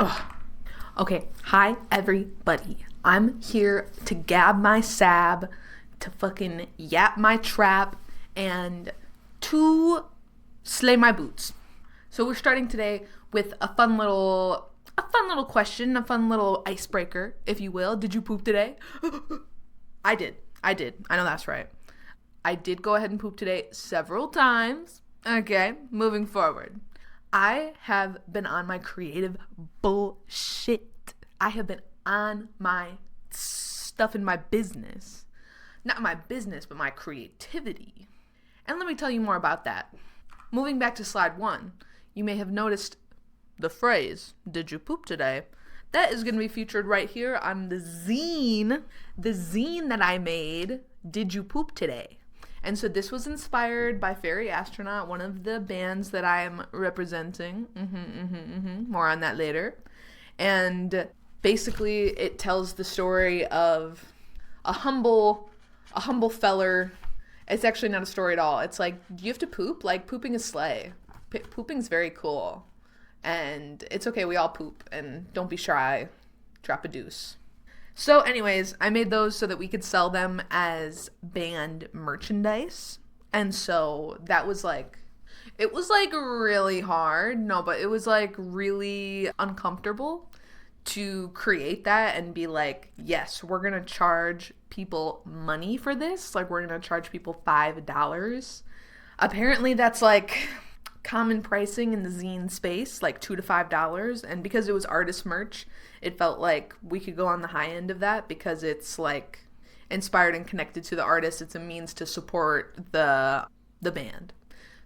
Ugh. Okay, hi everybody. I'm here to gab my sab, to fucking yap my trap, and to slay my boots. So we're starting today with a fun little question, a fun little icebreaker, if you will. Did you poop today? I did. I know that's right. I did go ahead and poop today several times. Okay, moving forward. I have been on my creative bullshit. I have been on my stuff in my business. Not my business, but my creativity. And let me tell you more about that. Moving back to slide 1, you may have noticed the phrase, "Did you poop today?" That is going to be featured right here on the zine that I made, "Did You Poop Today?" And so this was inspired by Fairy Astronaut, one of the bands that I am representing. More on that later. And basically it tells the story of a humble feller. It's actually not a story at all. It's like, do you have to poop? Like, pooping is slay. Pooping's very cool. And it's okay, we all poop. And don't be shy. Drop a deuce. So anyways, I made those so that we could sell them as band merchandise. And so that was it was really hard. No, but it was really uncomfortable to create that and be like, yes, we're going to charge people money for this. We're going to charge people $5. Apparently that's common pricing in the zine space, $2 to $5. And because it was artist merch, it felt like we could go on the high end of that because it's inspired and connected to the artist. It's a means to support the band.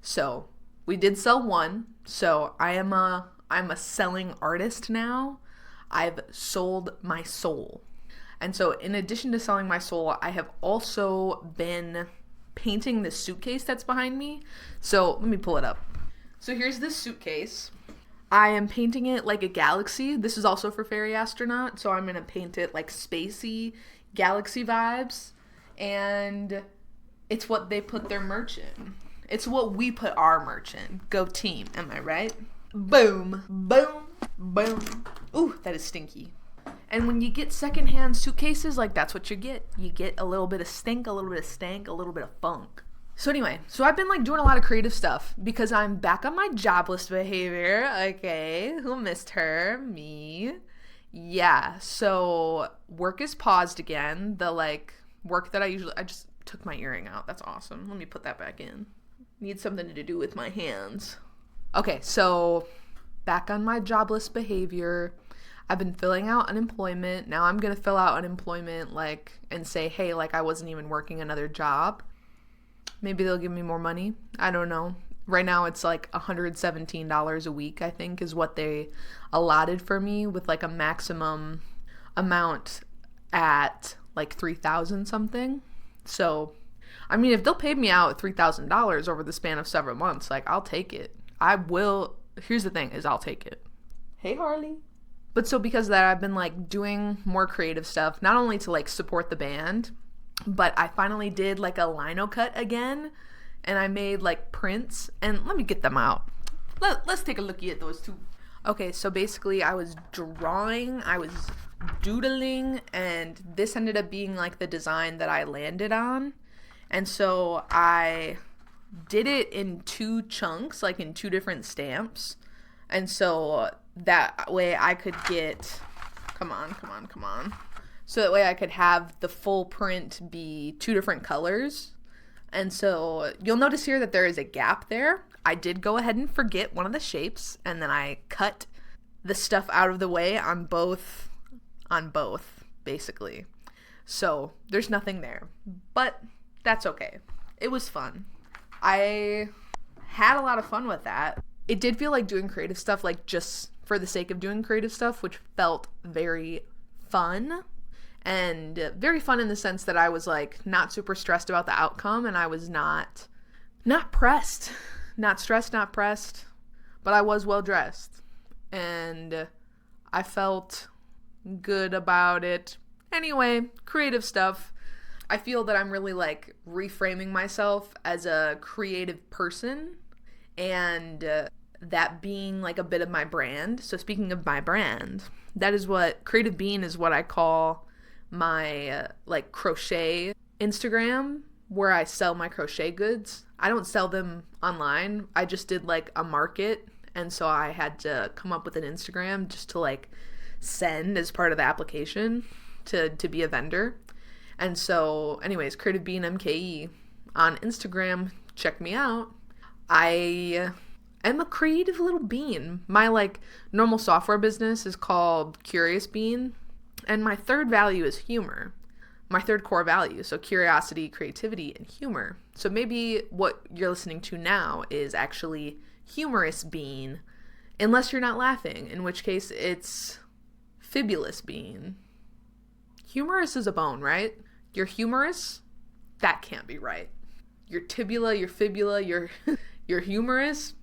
So we did sell one. So I'm a selling artist now. I've sold my soul. And so in addition to selling my soul, I have also been painting this suitcase that's behind me. So let me pull it up. So here's this suitcase. I am painting it like a galaxy. This is also for Fairy Astronaut, so I'm going to paint it like spacey galaxy vibes. And it's what they put their merch in. It's what we put our merch in. Go team, am I right? Boom, boom, boom. Ooh, that is stinky. And when you get secondhand suitcases, that's what you get. You get a little bit of stink, a little bit of stank, a little bit of funk. So anyway, I've been doing a lot of creative stuff because I'm back on my jobless behavior. Okay, who missed her? Me. Yeah, so work is paused again. The work that I just took my earring out. That's awesome. Let me put that back in. Need something to do with my hands. Okay, so back on my jobless behavior. I've been filling out unemployment. Now I'm going to fill out unemployment and say, hey, I wasn't even working another job. Maybe they'll give me more money. I don't know. Right now it's $117 a week, I think, is what they allotted for me with a maximum amount at $3,000 something. So, I mean, if they'll pay me out $3,000 over the span of several months, I'll take it. I will. Here's the thing is I'll take it. Hey, Harley. But so because of that, I've been doing more creative stuff, not only to support the band, but I finally did a lino cut again, and I made prints, and let me get them out. Let's take a look at those two. Okay, so basically I was drawing, I was doodling, and this ended up being the design that I landed on. And so I did it in 2 chunks, in 2 different stamps. And so that way I could get, come on. So that way I could have the full print be 2 different colors. And so you'll notice here that there is a gap there. I did go ahead and forget one of the shapes, and then I cut the stuff out of the way on both, basically. So there's nothing there, but that's okay. It was fun. I had a lot of fun with that. It did feel like doing creative stuff, just for the sake of doing creative stuff, which felt very fun. And very fun in the sense that I was not super stressed about the outcome, and I was not pressed. Not stressed, not pressed, but I was well dressed. And I felt good about it. Anyway, creative stuff. I feel that I'm really reframing myself as a creative person, and that being like a bit of my brand. So speaking of my brand, that is what Creative Bean is, what I call my like crochet Instagram, where I sell my crochet goods. I don't sell them online. I just did like a market, and so I had to come up with an Instagram just to like send as part of the application to be a vendor. And so anyways, Creative Bean MKE on Instagram, check me out. I am a creative little bean. My like normal software business is called Curious Bean, and my third value is humor. My third core value, so curiosity, creativity, and humor. So maybe what you're listening to now is actually humorous bean, unless you're not laughing, in which case it's fibulous bean. Humorous is a bone, right? You're humorous? That can't be right. Your tibula, your fibula, your humorous?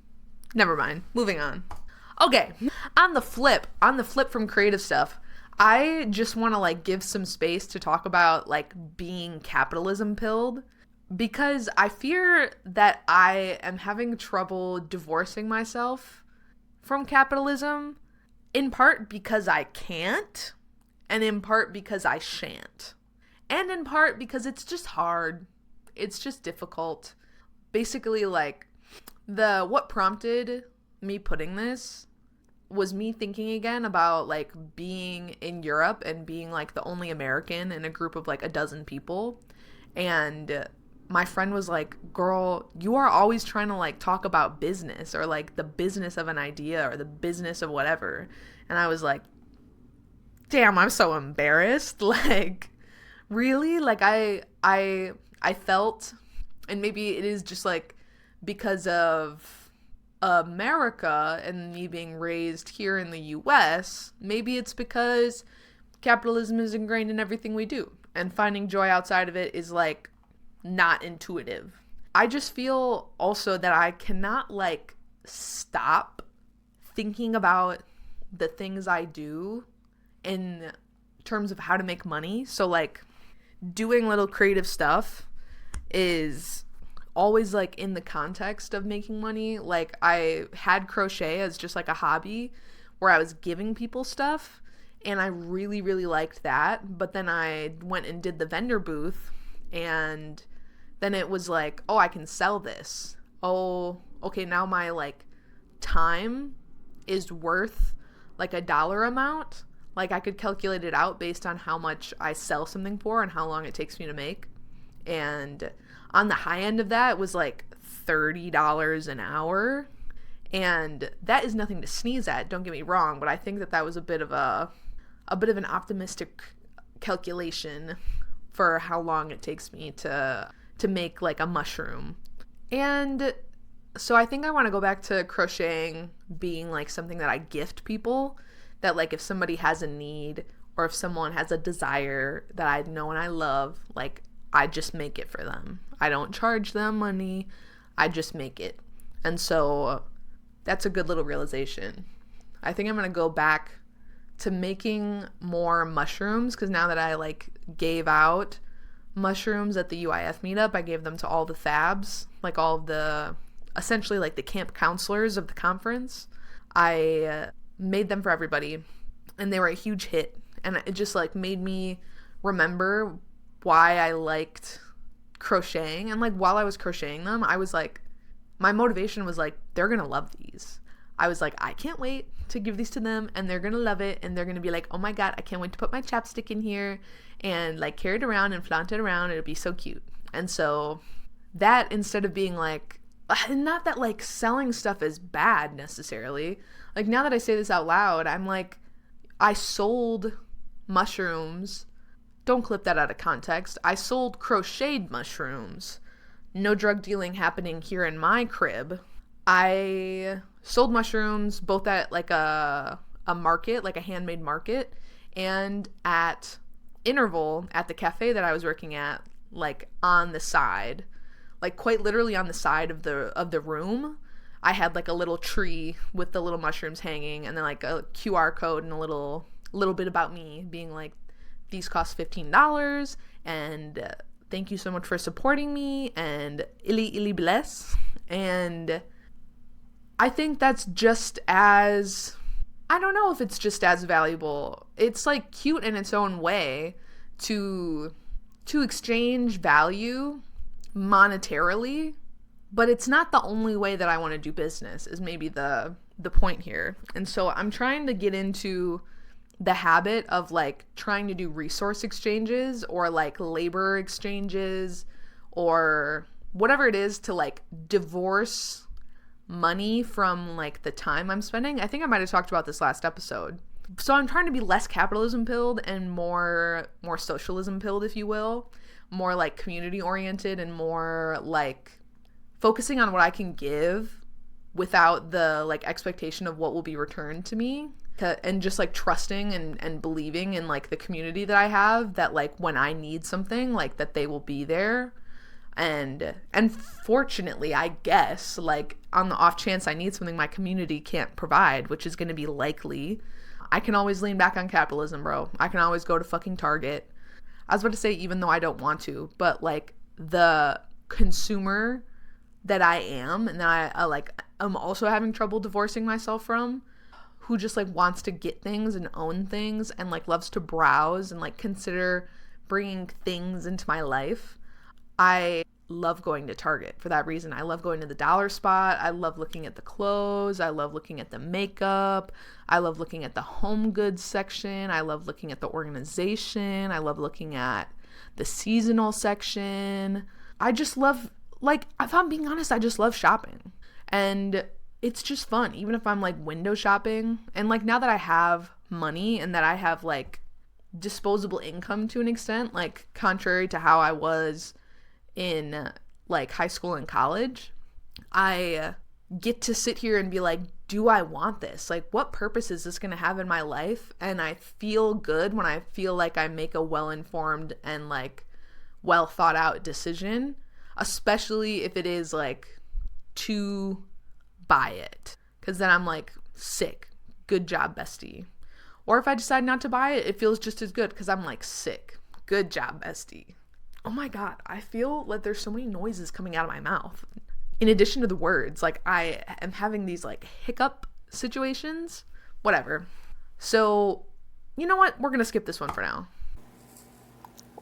Never mind. Moving on. Okay, on the flip from creative stuff, I just want to like give some space to talk about like being capitalism pilled, because I fear that I am having trouble divorcing myself from capitalism, in part because I can't, and in part because I shan't, and in part because it's just hard. It's just difficult. Basically, like what prompted me putting this was me thinking again about like being in Europe and being like the only American in a group of like a dozen people. And my friend was like, girl, you are always trying to like talk about business, or like the business of an idea, or the business of whatever. And I was like, damn, I'm so embarrassed. Like, really? Like I felt, and maybe it is just like because of America and me being raised here in the US, maybe it's because capitalism is ingrained in everything we do, and finding joy outside of it is like not intuitive. I just feel also that I cannot like stop thinking about the things I do in terms of how to make money. So like doing little creative stuff is always like in the context of making money. Like I had crochet as just like a hobby where I was giving people stuff, and I really, really liked that. But then I went and did the vendor booth, and then it was like, oh, I can sell this. Oh, okay, now my like time is worth like a dollar amount. Like I could calculate it out based on how much I sell something for and how long it takes me to make. And on the high end of that was like $30 an hour. And that is nothing to sneeze at, don't get me wrong, but I think that was a bit of an optimistic calculation for how long it takes me to make like a mushroom. And so I think I want to go back to crocheting being like something that I gift people, that like if somebody has a need or if someone has a desire that I know and I love, like I just make it for them. I don't charge them money. I just make it. And so that's a good little realization. I think I'm going to go back to making more mushrooms, because now that I like gave out mushrooms at the UIF meetup, I gave them to all the fabs, like all of the, essentially like the camp counselors of the conference. I made them for everybody, and they were a huge hit. And it just like made me remember why I liked crocheting. And like while I was crocheting them, I was like, my motivation was like, they're gonna love these. I was like, I can't wait to give these to them, and they're gonna love it, and they're gonna be like, oh my god, I can't wait to put my chapstick in here and like carry it around and flaunt it around. It'll be so cute. And so that, instead of being like, not that like selling stuff is bad necessarily, like now that I say this out loud, I'm like, I sold mushrooms. Don't clip that out of context. I sold crocheted mushrooms. No drug dealing happening here in my crib. I sold mushrooms both at like a market, like a handmade market, and at Interval at the cafe that I was working at, like on the side, like quite literally on the side of the room. I had like a little tree with the little mushrooms hanging, and then like a QR code and a little bit about me being like, these cost $15, and thank you so much for supporting me, and illy bless. And I think that's just as, I don't know if it's just as valuable. It's like cute in its own way to exchange value monetarily, but it's not the only way that I want to do business, is maybe the point here. And so I'm trying to get into the habit of like trying to do resource exchanges or like labor exchanges or whatever it is, to like divorce money from like the time I'm spending. I think I might have talked about this last episode. So I'm trying to be less capitalism pilled and more socialism pilled, if you will, more like community oriented and more like focusing on what I can give without the like expectation of what will be returned to me, and just like trusting and believing in like the community that I have, that like when I need something, like that they will be there. And fortunately, I guess, like on the off chance I need something my community can't provide, which is going to be likely, I can always lean back on capitalism, bro. I can always go to fucking Target. I was about to say, even though I don't want to, but like the consumer that I am, and that I like I'm also having trouble divorcing myself from, who just like wants to get things and own things and like loves to browse and like consider bringing things into my life. I love going to Target for that reason. I love going to the dollar spot. I love looking at the clothes. I love looking at the makeup. I love looking at the home goods section. I love looking at the organization. I love looking at the seasonal section. I just love, like, if I'm being honest, I just love shopping. And it's just fun, even if I'm like window shopping. And like now that I have money and that I have like disposable income to an extent, like contrary to how I was in like high school and college, I get to sit here and be like, do I want this? Like, what purpose is this going to have in my life? And I feel good when I feel like I make a well-informed and like well thought out decision, especially if it is like to buy it, because then I'm like, sick, good job, bestie. Or if I decide not to buy it, it feels just as good because I'm like, sick, good job, bestie. Oh my God, I feel like there's so many noises coming out of my mouth. In addition to the words, like I am having these like hiccup situations, whatever. So, you know what? We're going to skip this one for now.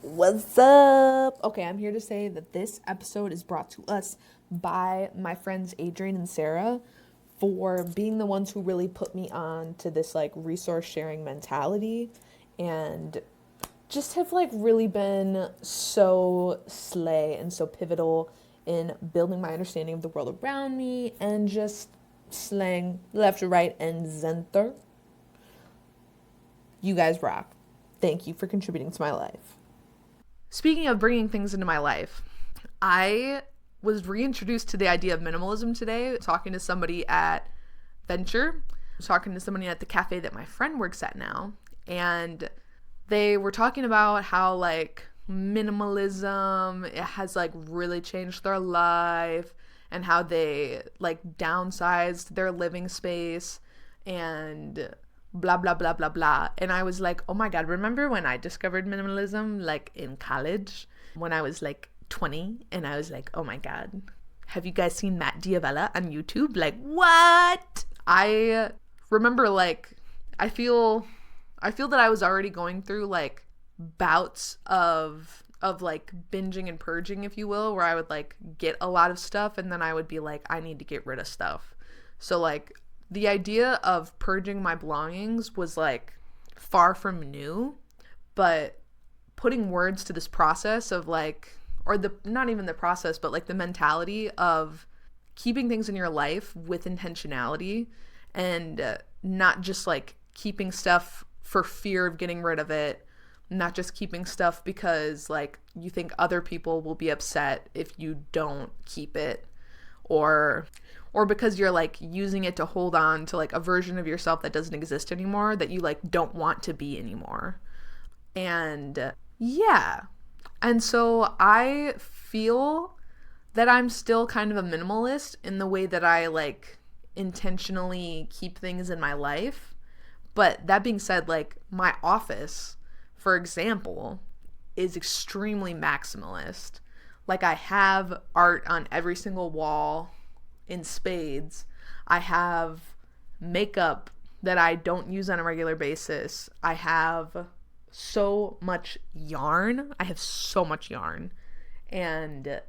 What's up? Okay, I'm here to say that this episode is brought to us by my friends Adrian and Sarah for being the ones who really put me on to this like resource sharing mentality, and just have like really been so slay and so pivotal in building my understanding of the world around me and just slaying left, right, and center. You guys rock. Thank you for contributing to my life. Speaking of bringing things into my life, I was reintroduced to the idea of minimalism today, talking to somebody at Venture, talking to somebody at the cafe that my friend works at now, and they were talking about how like minimalism, it has like really changed their life, and how they like downsized their living space and blah blah blah blah blah. And I was like, oh my God, remember when I discovered minimalism like in college when I was like 20, and I was like, oh my God, have you guys seen Matt Diavella on YouTube? Like, what? I remember like I feel that I was already going through like bouts of like binging and purging, if you will, where I would like get a lot of stuff and then I would be like, I need to get rid of stuff. So like the idea of purging my belongings was like far from new, but putting words to this process of like, or the, not even the process, but like the mentality of keeping things in your life with intentionality, and not just like keeping stuff for fear of getting rid of it, not just keeping stuff because like you think other people will be upset if you don't keep it, or because you're like using it to hold on to like a version of yourself that doesn't exist anymore, that you like don't want to be anymore. And yeah. And so I feel that I'm still kind of a minimalist in the way that I like intentionally keep things in my life. But that being said, like my office, for example, is extremely maximalist. Like I have art on every single wall in spades. I have makeup that I don't use on a regular basis. I have so much yarn. I have so much yarn. And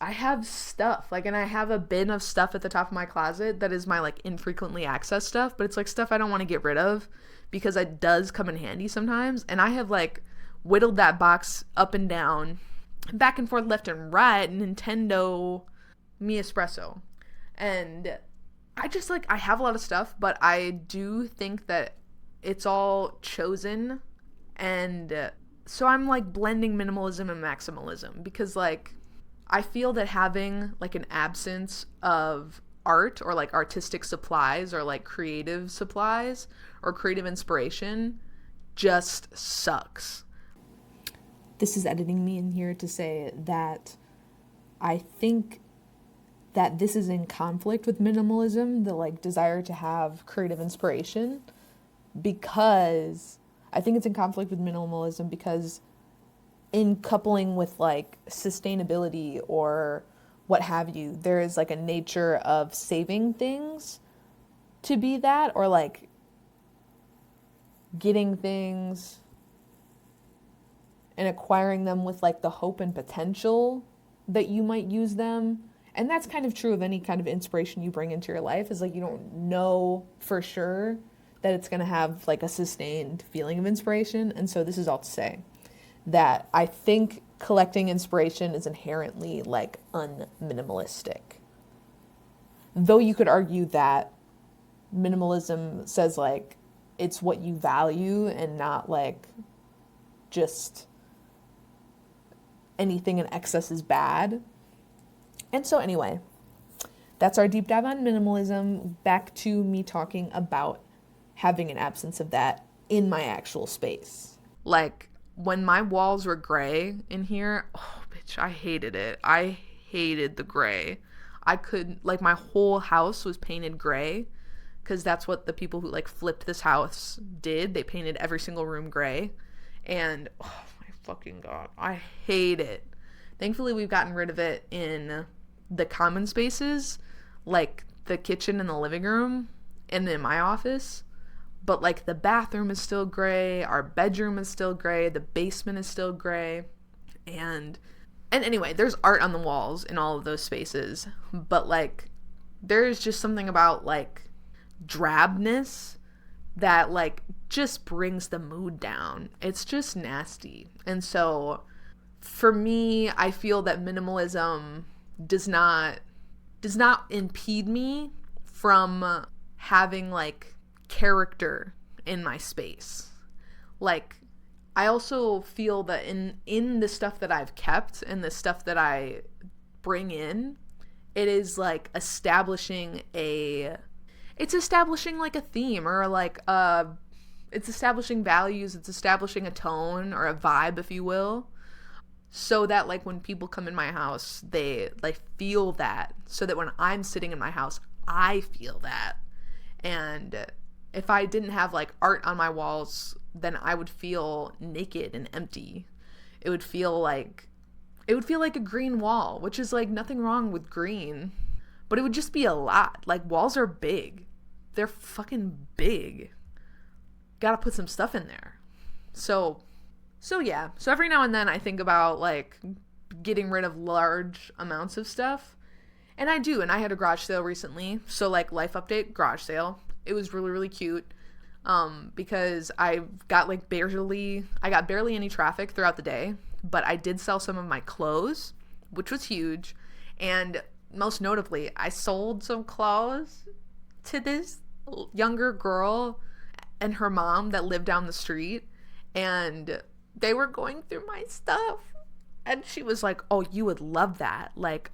I have stuff, like, and I have a bin of stuff at the top of my closet that is my, like, infrequently accessed stuff, but it's, like, stuff I don't want to get rid of because it does come in handy sometimes. And I have, like, whittled that box up and down, back and forth, left and right, Nintendo, me espresso. And I just, like, I have a lot of stuff, but I do think that it's all chosen. And so I'm, like, blending minimalism and maximalism because, like, I feel that having, like, an absence of art or, like, artistic supplies or, like, creative supplies or creative inspiration just sucks. This is editing me in here to say that I think that this is in conflict with minimalism, the, like, desire to have creative inspiration, because I think it's in conflict with minimalism because in coupling with, like, sustainability or what have you, there is, like, a nature of saving things to be that, or, like, getting things and acquiring them with, like, the hope and potential that you might use them. And that's kind of true of any kind of inspiration you bring into your life, is, like, you don't know for sure that it's going to have, like, a sustained feeling of inspiration. And so this is all to say that I think collecting inspiration is inherently, like, unminimalistic. Though you could argue that minimalism says, like, it's what you value and not, like, just anything in excess is bad. And so anyway, that's our deep dive on minimalism. Back to me talking about having an absence of that in my actual space. Like, when my walls were gray in here, oh, bitch, I hated it. I hated the gray. I could, like, my whole house was painted gray because that's what the people who, like, flipped this house did. They painted every single room gray. And, oh, my fucking God, I hate it. Thankfully, we've gotten rid of it in the common spaces, like the kitchen and the living room and in my office. But, like, the bathroom is still gray, our bedroom is still gray, the basement is still gray. And anyway, there's art on the walls in all of those spaces. But, like, there's just something about, like, drabness that, like, just brings the mood down. It's just nasty. And so, for me, I feel that minimalism does not impede me from having, like, character in my space. Like, I also feel that in the stuff that I've kept and the stuff that I bring in, it is, like, establishing like a theme, or, like, it's establishing values, it's establishing a tone or a vibe, if you will, so that, like, when people come in my house, they, like, feel that, so that when I'm sitting in my house, I feel that. And if I didn't have, like, art on my walls, then I would feel naked and empty. It would feel like a green wall, which is, like, nothing wrong with green, but it would just be a lot. Like, walls are big. They're fucking big. Gotta put some stuff in there. So yeah. So every now and then I think about, like, getting rid of large amounts of stuff. And I do. And I had a garage sale recently. So, like, life update, garage sale. It was really, really cute. Because I got barely any traffic throughout the day, but I did sell some of my clothes, which was huge. And most notably, I sold some clothes to this younger girl and her mom that lived down the street, and they were going through my stuff, and she was like, "Oh, you would love that. Like,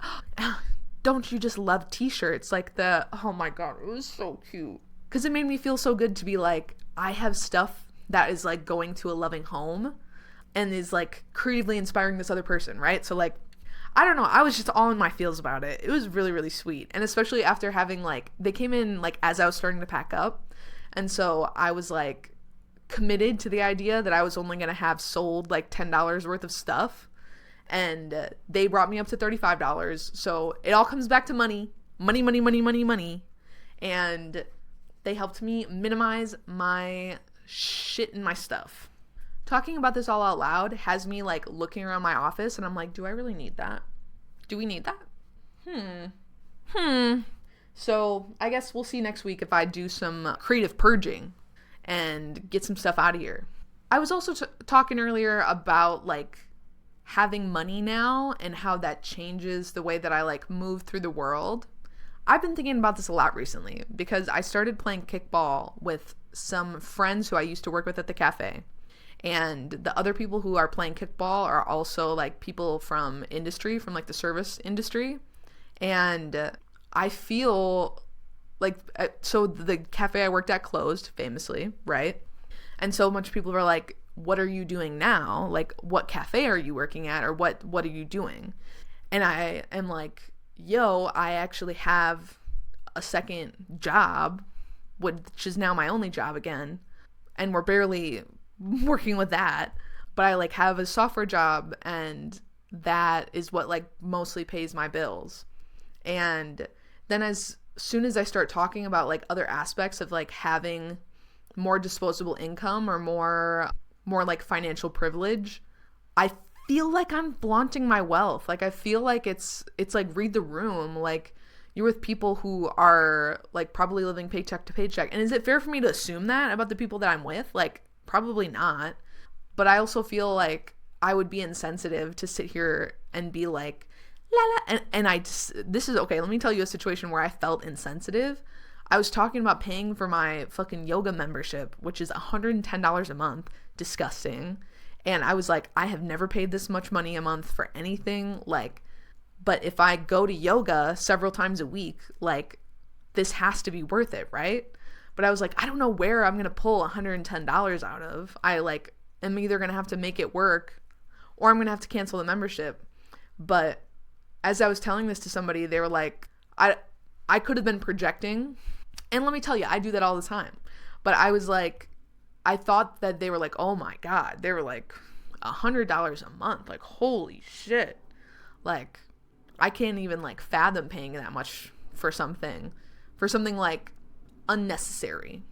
don't you just love t-shirts?" Like, oh my God, it was so cute. Because it made me feel so good to be like, I have stuff that is, like, going to a loving home and is, like, creatively inspiring this other person, right? So, like, I don't know. I was just all in my feels about it. It was really, really sweet. And especially after having, like, they came in, like, as I was starting to pack up. And so I was, like, committed to the idea that I was only going to have sold, like, $10 worth of stuff. And they brought me up to $35. So it all comes back to money. Money, money, money, money, money. and they helped me minimize my shit and my stuff. Talking about this all out loud has me like looking around my office, and I'm like, do I really need that? Do we need that? So I guess we'll see next week if I do some creative purging and get some stuff out of here. I was also talking earlier about like having money now and how that changes the way that I like move through the world. I've been thinking about this a lot recently because I started playing kickball with some friends who I used to work with at the cafe. And the other people who are playing kickball are also like people from industry, from like the service industry. And I feel like, so the cafe I worked at closed famously, right? And so much people were like, what are you doing now? Like, what cafe are you working at? Or what are you doing? And I am like, yo, I actually have a second job, which is now my only job again. And we're barely working with that. But I like have a software job, and that is what like mostly pays my bills. And then as soon as I start talking about like other aspects of like having more disposable income or more like financial privilege, I feel like I'm flaunting my wealth. Like I feel like it's like read the room. Like you're with people who are like probably living paycheck to paycheck. And is it fair for me to assume that about the people that I'm with? Like probably not. But I also feel like I would be insensitive to sit here and be like, la la. And I just, this is okay. Let me tell you a situation where I felt insensitive. I was talking about paying for my fucking yoga membership, which is $110 a month. Disgusting. And I was like, I have never paid this much money a month for anything. Like, but if I go to yoga several times a week, like this has to be worth it, right? But I was like, I don't know where I'm going to pull $110 out of. I like am either going to have to make it work or I'm going to have to cancel the membership. But as I was telling this to somebody, they were like, I could have been projecting. And let me tell you, I do that all the time. But I was like, I thought that they were like, oh my God, they were like $100 a month. Like, holy shit. Like, I can't even like fathom paying that much for something like unnecessary.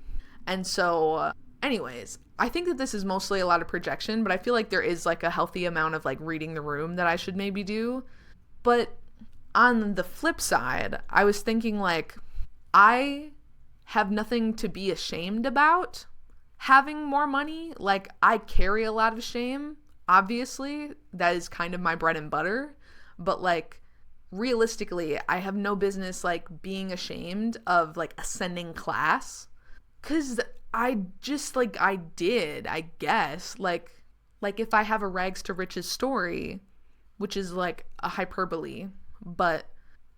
And so anyways, I think that this is mostly a lot of projection, but I feel like there is like a healthy amount of like reading the room that I should maybe do. But on the flip side, I was thinking like, I have nothing to be ashamed about having more money. Like I carry a lot of shame, obviously, that is kind of my bread and butter, but like realistically, I have no business like being ashamed of like ascending class, because I just like I did, I guess, like if I have a rags to riches story, which is like a hyperbole, but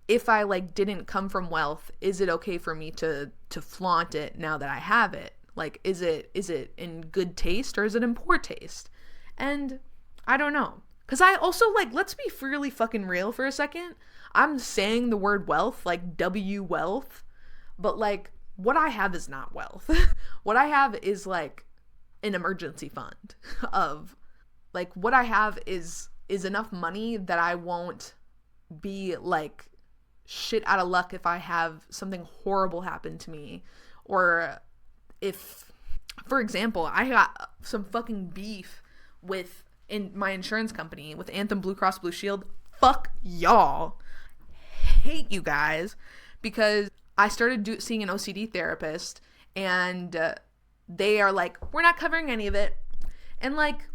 if I like didn't come from wealth, is it okay for me to flaunt it now that I have it? Like, is it in good taste or is it in poor taste? And I don't know. Because I also, like, let's be really fucking real for a second. I'm saying the word wealth, like W wealth, but like what I have is not wealth. What I have is like an emergency fund of like what I have is enough money that I won't be like shit out of luck if I have something horrible happen to me, or if, for example, I got some fucking beef with in my insurance company with Anthem Blue Cross Blue Shield. Fuck y'all. Hate you guys, because I started seeing an OCD therapist, and they are like, we're not covering any of it. And like,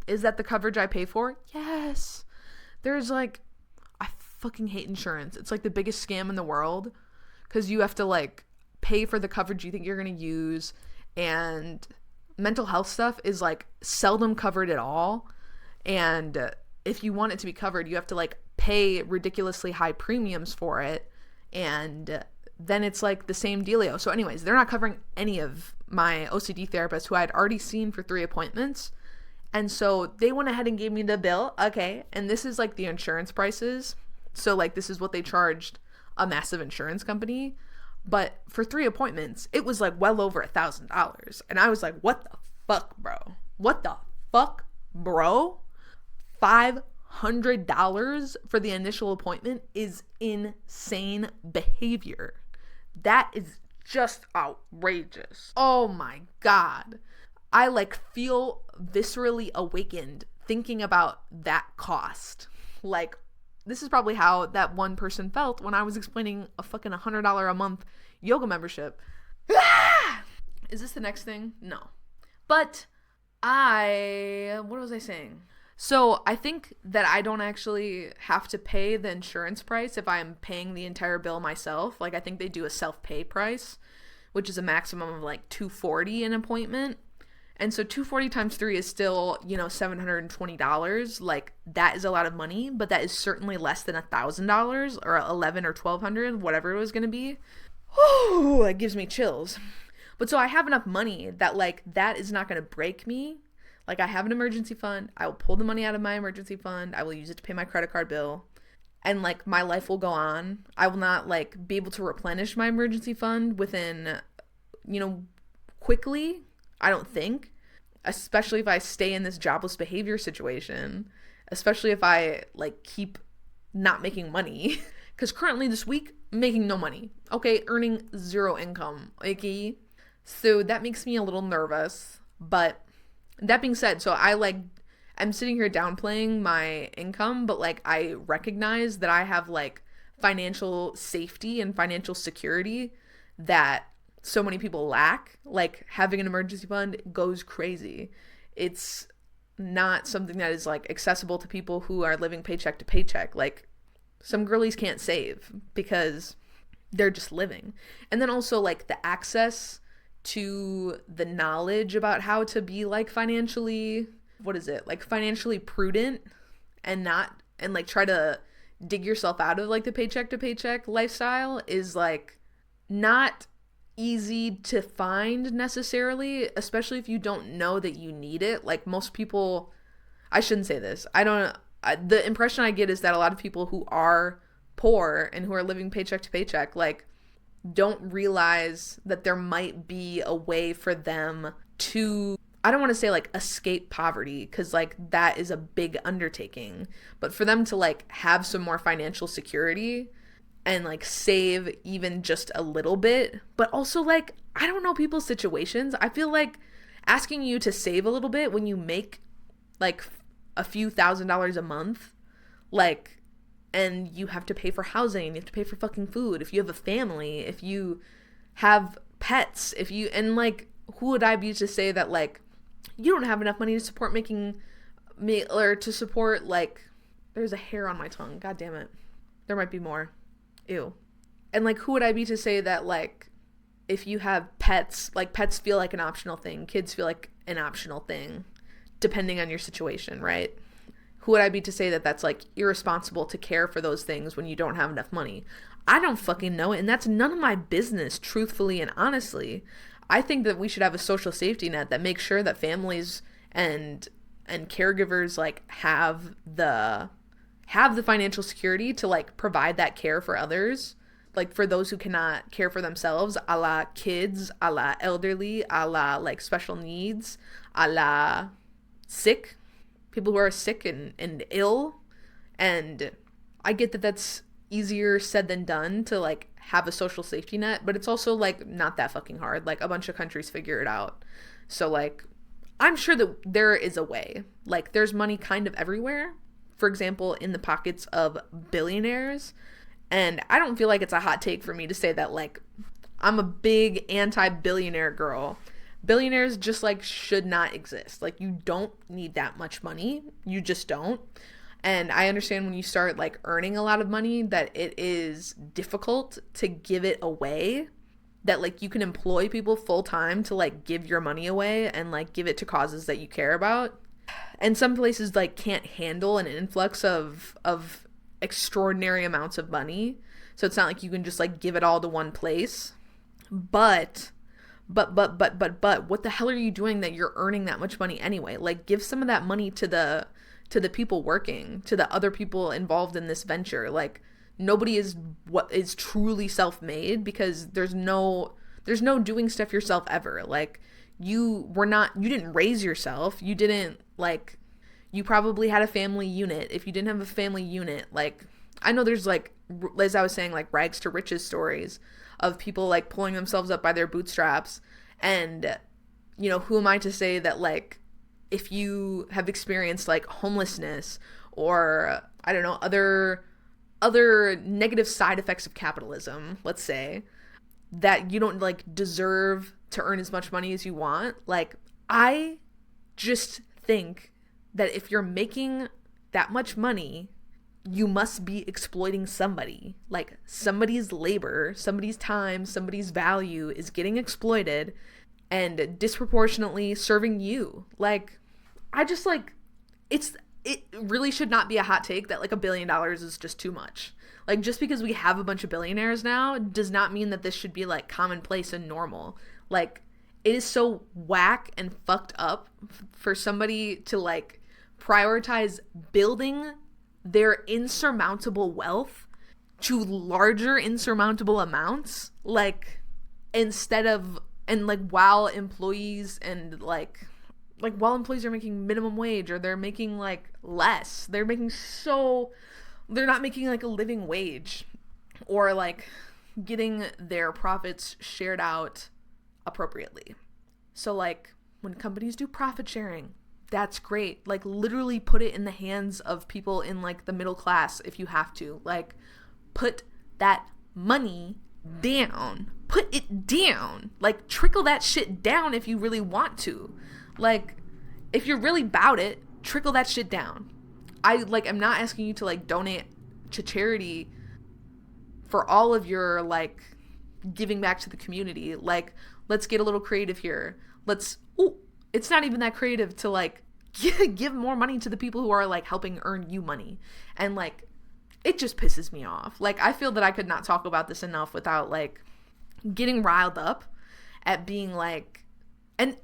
is that the coverage I pay for? Yes. There's like, I fucking hate insurance. It's like the biggest scam in the world, because you have to like pay for the coverage you think you're going to use, and mental health stuff is like seldom covered at all. And if you want it to be covered, you have to like pay ridiculously high premiums for it, and then it's like the same dealio. So anyways, they're not covering any of my OCD therapist, who I had already seen for 3 appointments. And so they went ahead and gave me the bill. Okay. And this is like the insurance prices. So like, this is what they charged a massive insurance company. But for 3 appointments, it was like well over $1,000. And I was like, what the fuck, bro? What the fuck, bro? $500 for the initial appointment is insane behavior. That is just outrageous. Oh my God. I like feel viscerally awakened thinking about that cost. Like, this is probably how that one person felt when I was explaining a fucking $100 a month yoga membership. Is this the next thing? No. But what was I saying? So I think that I don't actually have to pay the insurance price if I'm paying the entire bill myself. Like, I think they do a self-pay price, which is a maximum of like $240 an appointment. And so $240 times 3 is still, $720. Like, that is a lot of money, but that is certainly less than $1,000 or $1,100 or $1,200, whatever it was going to be. Oh, it gives me chills. But so I have enough money that, like, that is not going to break me. Like, I have an emergency fund. I will pull the money out of my emergency fund. I will use it to pay my credit card bill. And, like, my life will go on. I will not, like, be able to replenish my emergency fund within, quickly. I don't think. Especially if I stay in this jobless behavior situation. Especially if I, like, keep not making money. Because currently this week, making no money. Okay, earning zero income. Okay? So that makes me a little nervous. But that being said, so I'm sitting here downplaying my income, but like I recognize that I have like financial safety and financial security that so many people lack. Like, having an emergency fund goes crazy. It's not something that is like accessible to people who are living paycheck to paycheck. Like, some girlies can't save because they're just living. And then also like the access to the knowledge about how to be like financially prudent and like try to dig yourself out of like the paycheck to paycheck lifestyle is like not easy to find necessarily, especially if you don't know that you need it. Like, most people, I shouldn't say this. The impression I get is that a lot of people who are poor and who are living paycheck to paycheck, like, don't realize that there might be a way for them to, I don't want to say like escape poverty, because like that is a big undertaking, but for them to like have some more financial security and like save even just a little bit. But also, like, I don't know people's situations. I feel like asking you to save a little bit when you make like a few $1,000s a month, like, and you have to pay for housing, you have to pay for fucking food, if you have a family, if you have pets, and like, who would I be to say that like you don't have enough money to support like, there's a hair on my tongue, god damn it, there might be more, ew. And like, who would I be to say that like if you have pets, like, pets feel like an optional thing, kids feel like an optional thing depending on your situation, right? Who would I be to say that that's like irresponsible to care for those things when you don't have enough money? I don't fucking know it, and that's none of my business, truthfully and honestly. I think that we should have a social safety net that makes sure that families and caregivers like have the financial security to like provide that care for others, like for those who cannot care for themselves, a la kids, a la elderly, a la like special needs, a la sick, people who are sick and ill. And I get that that's easier said than done to like have a social safety net, but it's also like not that fucking hard. Like, a bunch of countries figure it out. So like, I'm sure that there is a way. Like, there's money kind of everywhere, for example, in the pockets of billionaires. And I don't feel like it's a hot take for me to say that like I'm a big anti-billionaire girl. Billionaires just like should not exist. Like, you don't need that much money. You just don't. And I understand when you start like earning a lot of money that it is difficult to give it away, that like you can employ people full time to like give your money away and like give it to causes that you care about. And some places like can't handle an influx of extraordinary amounts of money. So it's not like you can just like give it all to one place. But what the hell are you doing that you're earning that much money anyway? Like, give some of that money to the people working, to the other people involved in this venture. Like, nobody is truly self-made, because there's no doing stuff yourself ever. Like, you didn't raise yourself. You didn't, like, you probably had a family unit. If you didn't have a family unit, like, I know there's like, as I was saying, like rags to riches stories of people like pulling themselves up by their bootstraps. And, you know, who am I to say that, like, if you have experienced like homelessness or I don't know, other negative side effects of capitalism, let's say, that you don't like deserve to earn as much money as you want. Like, I just think that if you're making that much money, you must be exploiting somebody. Like, somebody's labor, somebody's time, somebody's value is getting exploited and disproportionately serving you. Like, I just like, it really should not be a hot take that like $1 billion is just too much. Like, just because we have a bunch of billionaires now does not mean that this should be like commonplace and normal. Like, it is so whack and fucked up for somebody to like prioritize building their insurmountable wealth to larger insurmountable amounts, like, instead of, and like while employees and like while employees are making minimum wage or they're making like less, they're not making like a living wage or like getting their profits shared out appropriately. So like when companies do profit sharing, that's great. Like, literally put it in the hands of people in like the middle class if you have to. Like, put that money down. Put it down. Like, trickle that shit down if you really want to. Like, if you're really about it, trickle that shit down. I'm not asking you to like donate to charity for all of your like giving back to the community. Like, let's get a little creative here. It's not even that creative to like give more money to the people who are like helping earn you money. And like, it just pisses me off. Like, I feel that I could not talk about this enough without like getting riled up at being like, and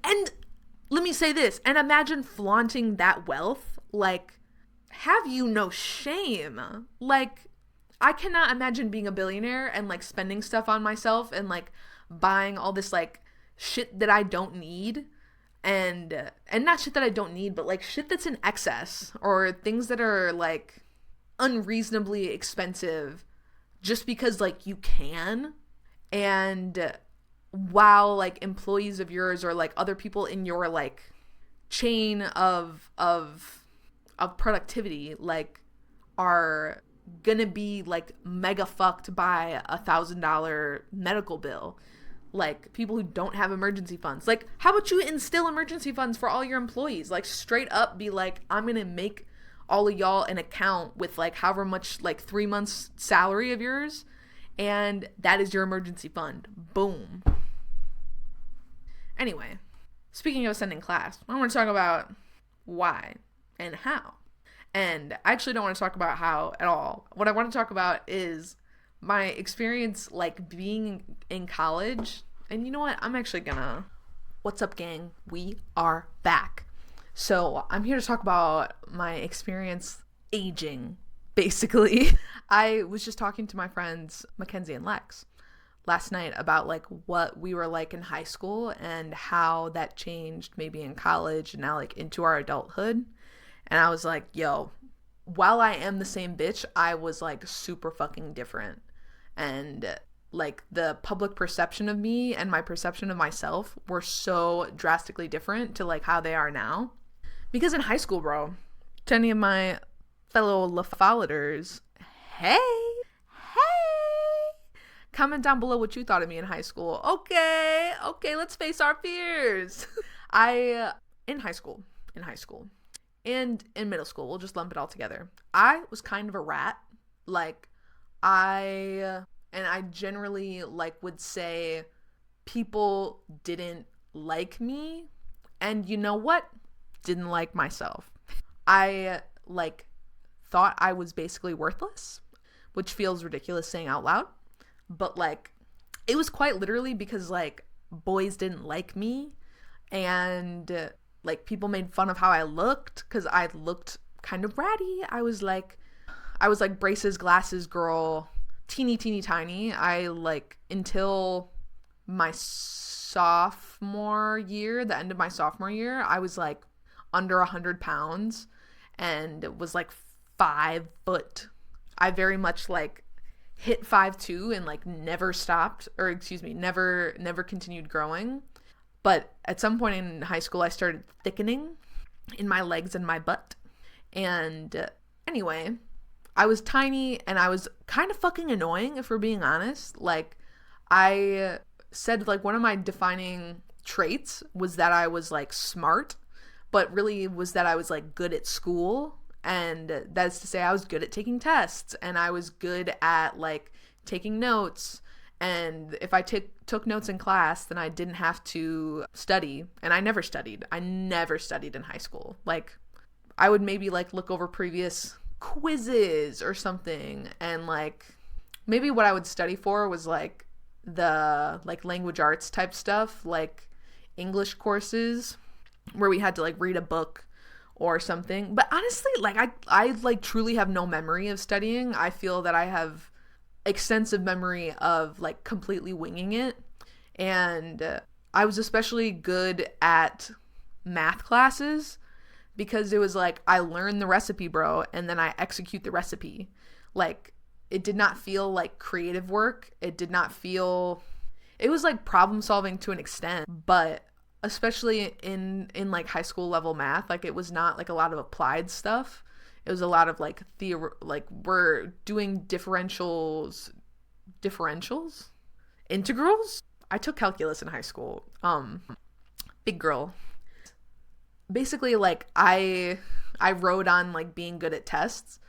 let me say this, and imagine flaunting that wealth. Like, have you no shame? Like, I cannot imagine being a billionaire and like spending stuff on myself and like buying all this like shit that I don't need. And not shit that I don't need, but like shit that's in excess or things that are like unreasonably expensive just because like you can. And while like employees of yours or like other people in your like chain of productivity like are gonna be like mega fucked by $1,000 medical bill. Like, people who don't have emergency funds. Like, how about you instill emergency funds for all your employees? Like, straight up be like, I'm gonna make all of y'all an account with like however much, like 3 months salary of yours, and that is your emergency fund. Boom. Anyway, speaking of ascending class, I want to talk about why and how. And I actually don't want to talk about how at all. What I want to talk about is my experience like being in college. And you know what? I'm actually gonna, what's up, gang? We are back. So I'm here to talk about my experience aging, basically. I was just talking to my friends Mackenzie and Lex last night about like what we were like in high school and how that changed maybe in college and now like into our adulthood. And I was like, yo, while I am the same bitch, I was like super fucking different. And like the public perception of me and my perception of myself were so drastically different to like how they are now. Because in high school, bro, to any of my fellow LaFollaters, hey, comment down below what you thought of me in high school. Okay, let's face our fears. In high school, and in middle school, we'll just lump it all together, I was kind of a rat. Like, I generally like would say people didn't like me, and you know what? Didn't like myself. I like thought I was basically worthless, which feels ridiculous saying out loud, but like it was quite literally because like boys didn't like me, and like people made fun of how I looked because I looked kind of ratty. I was like braces, glasses girl, teeny tiny. I like, until my sophomore year, the end of my sophomore year, I was like under 100 pounds and was like 5 foot. I very much like hit 5'2" and like never stopped, or excuse me, never continued growing. But at some point in high school, I started thickening in my legs and my butt. And anyway, I was tiny and I was kind of fucking annoying, if we're being honest. Like, I said, like, one of my defining traits was that I was like smart, but really was that I was like good at school. And that is to say, I was good at taking tests, and I was good at like taking notes. And if I took notes in class, then I didn't have to study. And I never studied in high school. Like, I would maybe like look over previous quizzes or something, and like maybe what I would study for was like the like language arts type stuff, like English courses where we had to like read a book or something. But honestly, like I like truly have no memory of studying. I feel that I have extensive memory of like completely winging it. And I was especially good at math classes because it was like I learned the recipe, bro, and then I execute the recipe. Like, it did not feel like creative work. It was like problem solving to an extent, but especially in like high school level math, like it was not like a lot of applied stuff. It was a lot of like like we're doing differentials, integrals. I took calculus in high school. Big girl. Basically, like I rode on like being good at tests,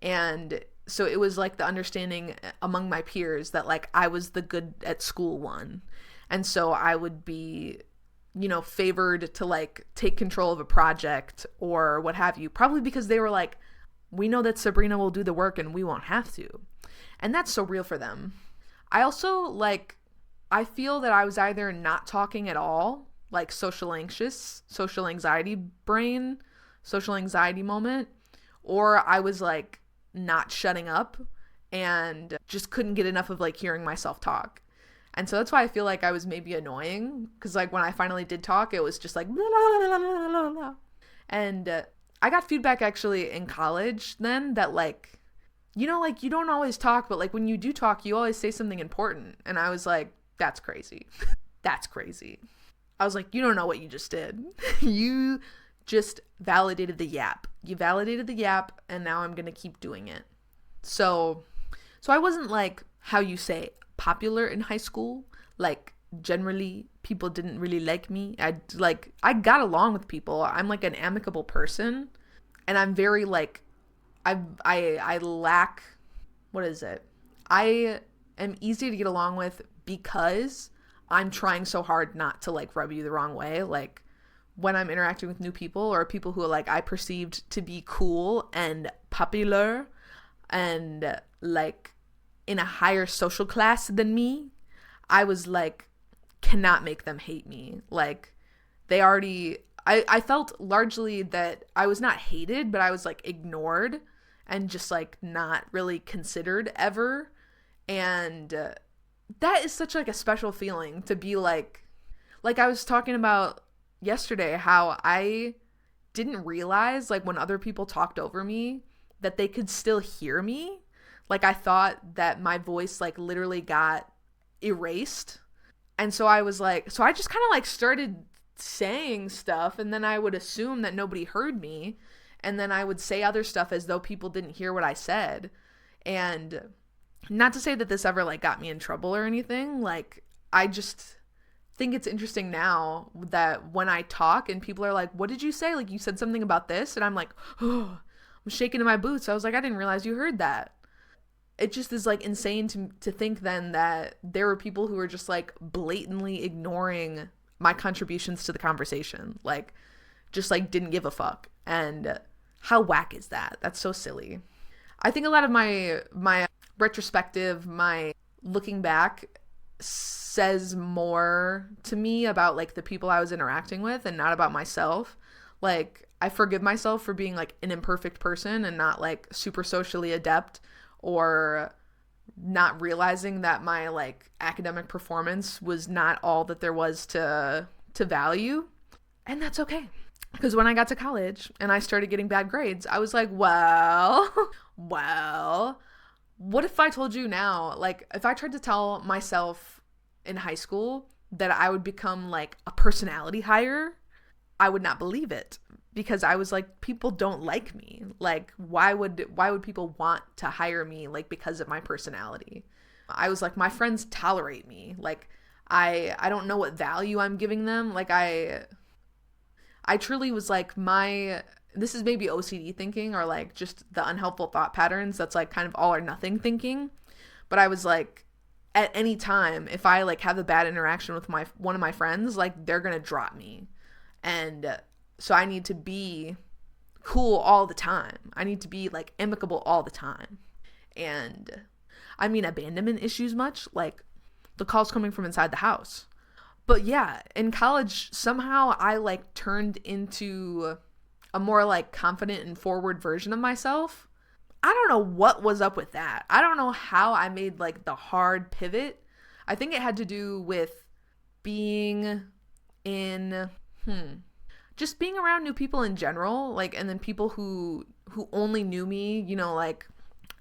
and so it was like the understanding among my peers that like I was the good at school one, and so I would be, you know, favored to like take control of a project or what have you, probably because they were like, we know that Sabrina will do the work and we won't have to. And that's so real for them. I also like, I feel that I was either not talking at all, like social anxiety moment, or I was like not shutting up and just couldn't get enough of like hearing myself talk. And so that's why I feel like I was maybe annoying, because like when I finally did talk, it was just like blah, blah, blah, blah, blah, blah. And I got feedback actually in college then that like, you know, like you don't always talk, but like when you do talk, you always say something important. And I was like, that's crazy. That's crazy. I was like, you don't know what you just did. You just validated the yap. You validated the yap, and now I'm going to keep doing it. So I wasn't like, how you say, popular in high school. Like, generally people didn't really like me. I got along with people. I'm like an amicable person, and I'm very like, I lack, what is it? I am easy to get along with because I'm trying so hard not to like rub you the wrong way. Like, when I'm interacting with new people or people who like I perceived to be cool and popular and like in a higher social class than me, I was like, cannot make them hate me. Like, they already, I felt largely that I was not hated, but I was like ignored and just like not really considered ever. And that is such like a special feeling to be like I was talking about yesterday, how I didn't realize like when other people talked over me that they could still hear me. Like, I thought that my voice like literally got erased. And so I was like, so I just kind of like started saying stuff, and then I would assume that nobody heard me, and then I would say other stuff as though people didn't hear what I said. And not to say that this ever like got me in trouble or anything. Like, I just think it's interesting now that when I talk and people are like, what did you say? Like, you said something about this, and I'm like, oh, I'm shaking in my boots. I was like, I didn't realize you heard that. It just is like insane to think then that there were people who were just like blatantly ignoring my contributions to the conversation. Like, just like didn't give a fuck. And how whack is that? That's so silly. I think a lot of my retrospective, my looking back says more to me about like the people I was interacting with and not about myself. Like, I forgive myself for being like an imperfect person and not like super socially adept, or not realizing that my like academic performance was not all that there was to value. And that's okay. Because when I got to college and I started getting bad grades, I was like, well, what if I told you now, like, if I tried to tell myself in high school that I would become like a personality hire, I would not believe it, because I was like, people don't like me. Like, why would people want to hire me, like, because of my personality? I was like, my friends tolerate me. Like, I don't know what value I'm giving them. Like, I truly was like, this is maybe OCD thinking, or like just the unhelpful thought patterns. That's like kind of all or nothing thinking. But I was like, at any time, if I like have a bad interaction with one of my friends, like, they're going to drop me. And so I need to be cool all the time. I need to be like amicable all the time. And I mean, abandonment issues much, like the calls coming from inside the house. But yeah, in college, somehow I like turned into a more like confident and forward version of myself. I don't know what was up with that. I don't know how I made like the hard pivot. I think it had to do with being in, just being around new people in general, like, and then people who only knew me, you know, like,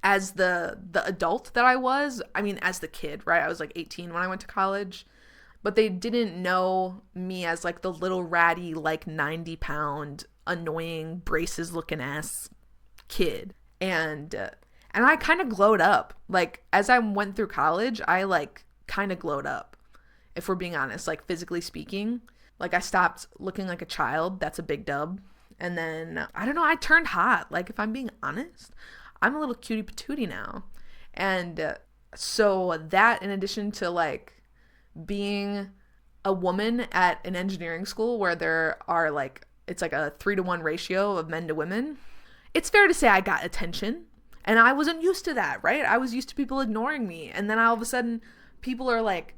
as the adult that I was. I mean, as the kid, right? I was like 18 when I went to college, but they didn't know me as like the little ratty, like 90-pound, annoying, braces looking ass kid. And I kind of glowed up. Like, as I went through college, I like kind of glowed up, if we're being honest, like physically speaking. Like, I stopped looking like a child. That's a big dub. And then, I don't know, I turned hot. Like, if I'm being honest, I'm a little cutie patootie now. And so that, in addition to like being a woman at an engineering school where there are like, it's like a 3-to-1 ratio of men to women, it's fair to say I got attention. And I wasn't used to that, right? I was used to people ignoring me. And then all of a sudden, people are like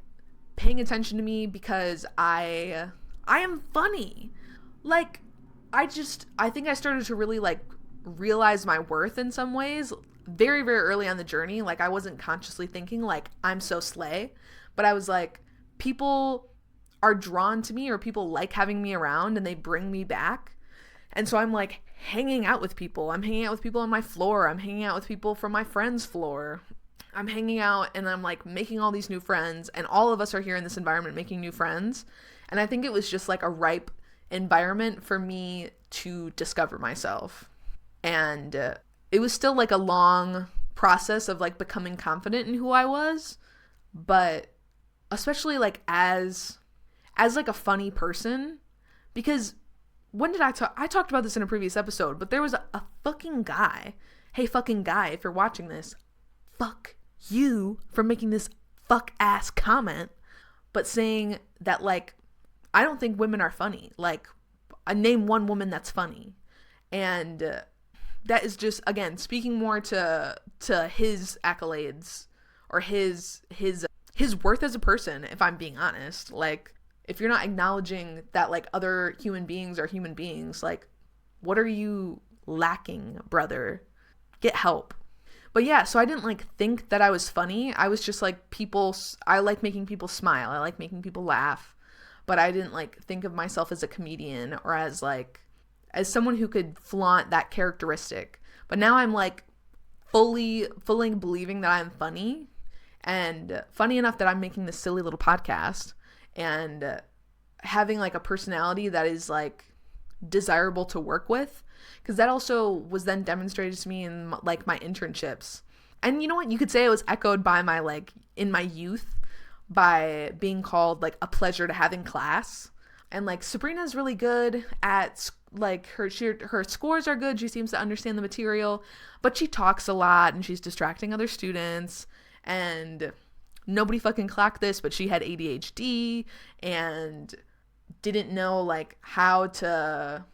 paying attention to me because I am funny. Like, I think I started to really like realize my worth in some ways very, very early on the journey. Like, I wasn't consciously thinking like, I'm so slay, but I was like, people are drawn to me, or people like having me around, and they bring me back. And so I'm like hanging out with people. I'm hanging out with people on my floor. I'm hanging out with people from my friend's floor. I'm hanging out and I'm like making all these new friends, and all of us are here in this environment making new friends. And I think it was just like a ripe environment for me to discover myself. And it was still like a long process of like becoming confident in who I was, but especially like as like a funny person, because when did I talked about this in a previous episode, but there was a fucking guy. Hey, fucking guy, if you're watching this, fuck you for making this fuck ass comment, but saying that like, I don't think women are funny. Like, I name one woman that's funny. And that is just, again, speaking more to his accolades, or his worth as a person, if I'm being honest. Like, if you're not acknowledging that like other human beings are human beings, like, what are you lacking, brother? Get help. But yeah, so I didn't like think that I was funny. I was just like, I like making people smile. I like making people laugh. But I didn't like think of myself as a comedian, or as someone who could flaunt that characteristic. But now I'm like fully believing that I'm funny, and funny enough that I'm making this silly little podcast, and having like a personality that is like desirable to work with, because that also was then demonstrated to me in like my internships. And you know what, you could say it was echoed by my like in my youth, by being called like a pleasure to have in class. And like, Sabrina's really good at like her scores are good. She seems to understand the material, but she talks a lot and she's distracting other students, and nobody fucking clocked this, but she had ADHD and didn't know like how to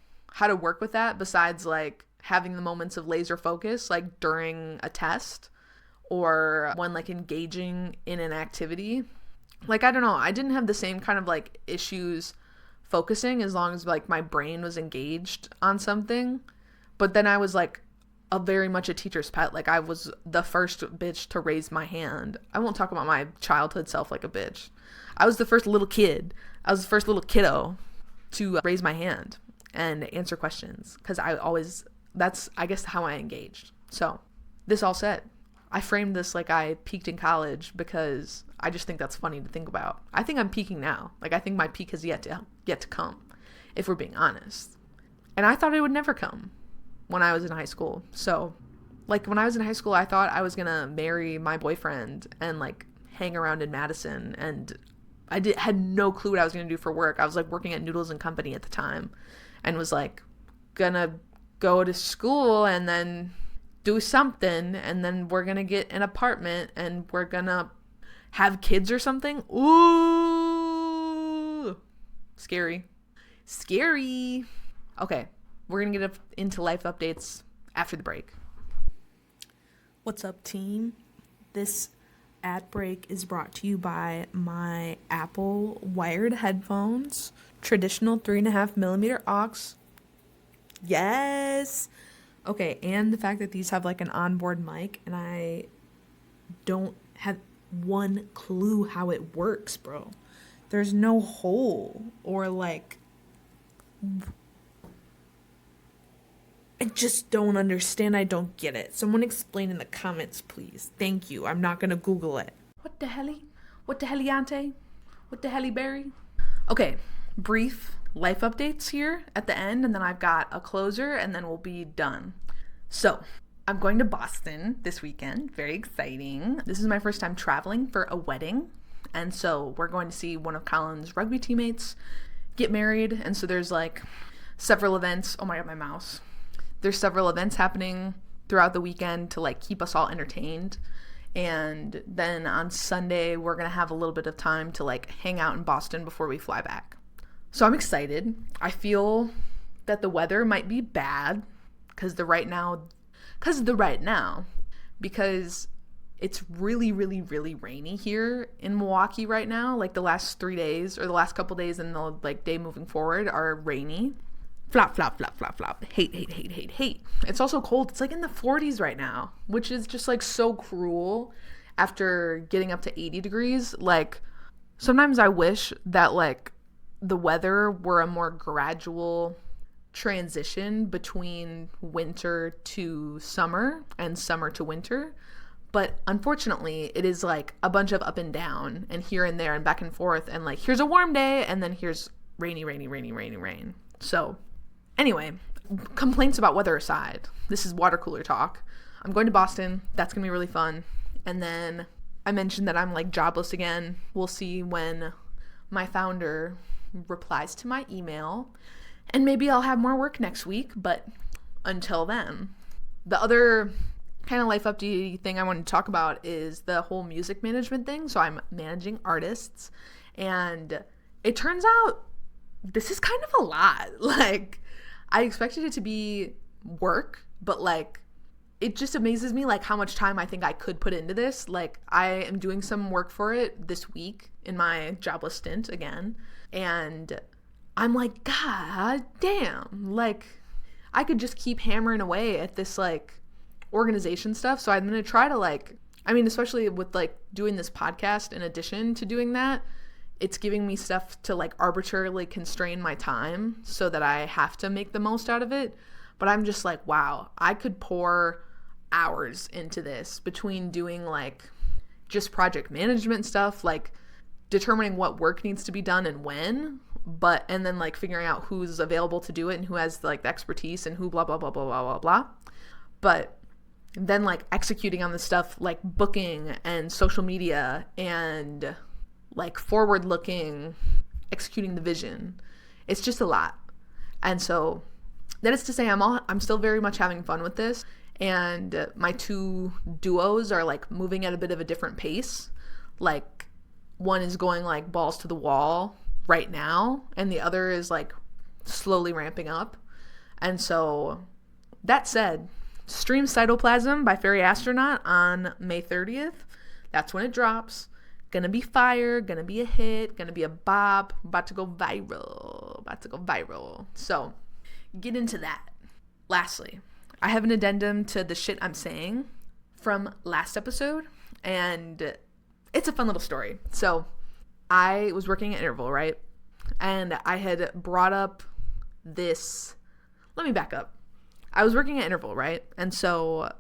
work with that, besides like having the moments of laser focus, like during a test or when like engaging in an activity. Like, I don't know, I didn't have the same kind of like issues focusing as long as like my brain was engaged on something. But then I was like very much a teacher's pet. Like, I was the first bitch to raise my hand. I won't talk about my childhood self like a bitch. I was the first little kid. I was the first little kiddo to raise my hand and answer questions, because that's I guess how I engaged. So this all said, I framed this like I peaked in college because I just think that's funny to think about. I think I'm peaking now. Like, I think my peak has yet to come, if we're being honest. And I thought it would never come when I was in high school. So, like, when I was in high school, I thought I was gonna marry my boyfriend and like hang around in Madison, and had no clue what I was gonna do for work. I was like working at Noodles and Company at the time, and was like gonna go to school and then do something, and then we're gonna get an apartment and we're gonna have kids or something. Ooh, scary. Okay, we're gonna get into life updates after the break. What's up, team? This ad break is brought to you by my Apple wired headphones, traditional 3.5mm aux. Yes. Okay, and the fact that these have like an onboard mic, and I don't have one clue how it works, bro. There's no hole or like, I just don't understand. I don't get it. Someone explain in the comments, please. Thank you. I'm not gonna Google it. What the helly? What the helliante? What the helly berry? Okay, brief life updates here at the end, and then I've got a closer, and then we'll be done. So, I'm going to Boston this weekend. Very exciting. This is my first time traveling for a wedding, and so we're going to see one of Colin's rugby teammates get married, and so there's like several events. Oh my god, my mouse. There's several events happening throughout the weekend to like keep us all entertained. And then on Sunday, we're going to have a little bit of time to like hang out in Boston before we fly back. So I'm excited. I feel that the weather might be bad because it's really, really, really rainy here in Milwaukee right now. Like the last 3 days, or the last couple days, and the like day moving forward are rainy. Flop, flop, flop, flop, flop. Hate. It's also cold. It's like in the 40s right now, which is just like so cruel after getting up to 80 degrees. Like, sometimes I wish that like the weather were a more gradual transition between winter to summer and summer to winter. But unfortunately, it is like a bunch of up and down and here and there and back and forth. And like, here's a warm day and then here's rainy. So anyway, complaints about weather aside, this is water cooler talk. I'm going to Boston. That's going to be really fun. And then I mentioned that I'm like jobless again. We'll see when my founder replies to my email. And maybe I'll have more work next week. But until then, the other kind of life update thing I want to talk about is the whole music management thing. So I'm managing artists. And it turns out this is kind of a lot. Like, I expected it to be work, but like, it just amazes me like how much time I think I could put into this. Like, I am doing some work for it this week in my jobless stint again, and I'm like, god damn, like I could just keep hammering away at this like organization stuff. So I'm gonna try to like, I mean, especially with like doing this podcast in addition to doing that, it's giving me stuff to like arbitrarily constrain my time so that I have to make the most out of it. But I'm just like, wow, I could pour hours into this between doing like just project management stuff, like determining what work needs to be done and when, and then like figuring out who's available to do it and who has like the expertise and who blah, blah, blah, blah, blah, blah, blah. But then like executing on the stuff like booking and social media and like forward looking, executing the vision. It's just a lot. And so that is to say I'm still very much having fun with this. And my two duos are like moving at a bit of a different pace. Like one is going like balls to the wall right now, and the other is like slowly ramping up. And so that said, stream Cytoplasm by Fairy Astronaut on May 30th. That's when it drops. Gonna be fire, gonna be a hit, gonna be a bop, about to go viral. So get into that. Lastly, I have an addendum to the shit I'm saying from last episode, and it's a fun little story. So I was working at Interval, right? And I had brought up let me back up. I was working at Interval, right? And so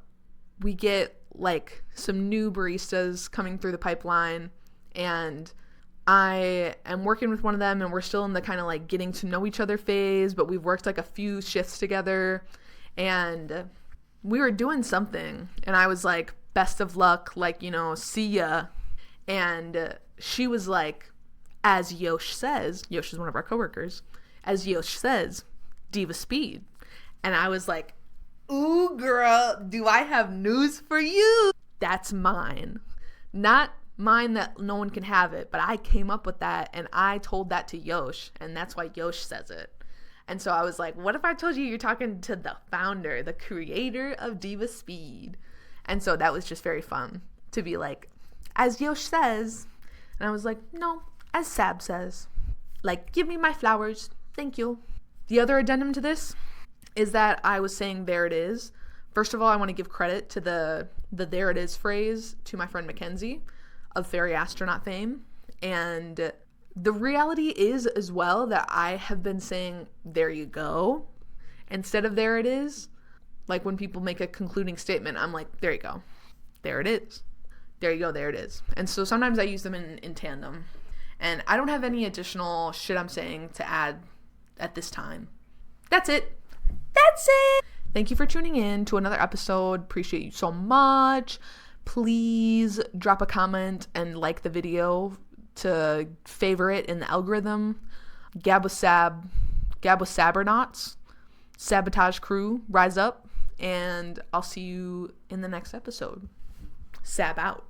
we get like some new baristas coming through the pipeline, and I am working with one of them, and we're still in the kind of like getting to know each other phase, but we've worked like a few shifts together, and we were doing something, and I was like, best of luck, like, you know, see ya. And she was like, as Yosh says, Yosh is one of our coworkers, as Yosh says, diva speed. And I was like, ooh, girl, do I have news for you? That's mine. Not mine that no one can have it, but I came up with that, and I told that to Yosh, and that's why Yosh says it. And so I was like, what if I told you you're talking to the founder, the creator of Diva Speed? And so that was just very fun to be like, as Yosh says. And I was like, no, as Sab says. Like, give me my flowers. Thank you. The other addendum to this is that I was saying there it is. First of all, I want to give credit to the there it is phrase to my friend Mackenzie of Fairy Astronaut fame. And the reality is as well that I have been saying, there you go, instead of there it is. Like when people make a concluding statement, I'm like, there you go. There it is. There you go. There it is. And so sometimes I use them in tandem. And I don't have any additional shit I'm saying to add at this time. That's it. That's it. Thank you for tuning in to another episode. Appreciate you so much. Please drop a comment and like the video to favor it in the algorithm. Gab with Sabernauts, Sabotage Crew, rise up, and I'll see you in the next episode. Sab out.